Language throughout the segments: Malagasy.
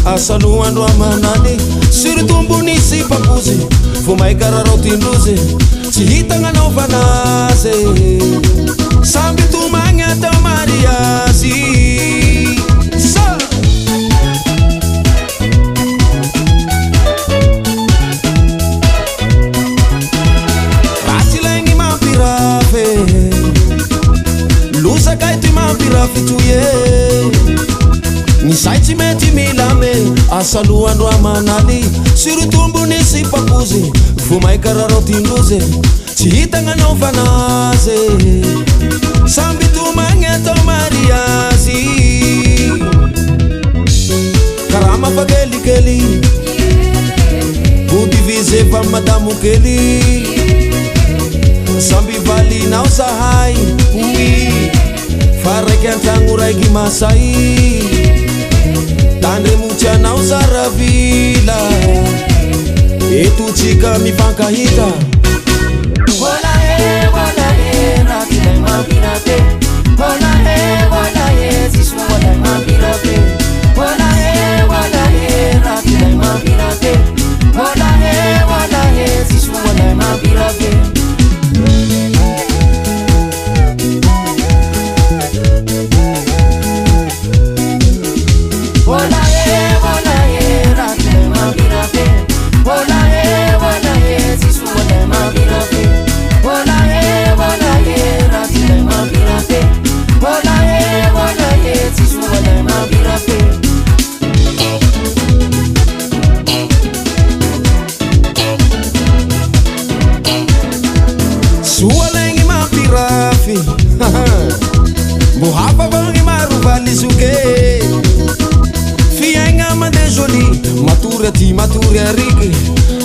asalohandro amanany surtombony sy papozy vo mahay kararao tindrozy tsy hitagna fanazy samby tomagny atao mariazy ratsilaigny mampirafe losakay ty mampirafitoye nisay tsy mety milame asalohandro amanany surtombony sy papozy vo mahay kararao tindrozy tsy hitagna fanazy samby tomagny atao mariazy karaha mafakelikely ho divize fa madamo kely samby valinao zahay oui fa raiky antragno raiky masay tandremotsianao zaravila etotsika mifankahita Wala ratilay mampirate Wala sisu walay mampirate Wala ratilay mampirate Wala sisu walay mampirate Wala ratilay mampirate Wala sisu walay mampirate Wala ratilay mampirate Wala sisu walay mampirate sualaigny mampirafy mbo hafavagny marovaly soke fiaigna mande joli matory ariky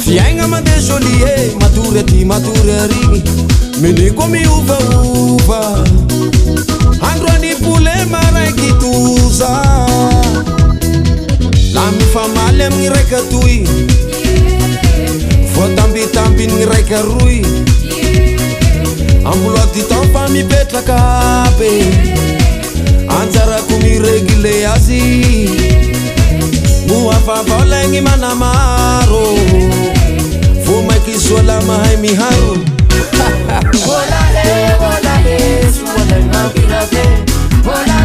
fiaigna mande joli matory ariky mene ko miovaova andro any polema raiky toza la mifamaly amigny raiky atoy voatambitambiny raiky aroy ambola ty tao fa mipetraka aby anjarako miregle azy mo afavao laigny manamaro vo maiky sola mahay miharo Wala sisu walay mampirate Wala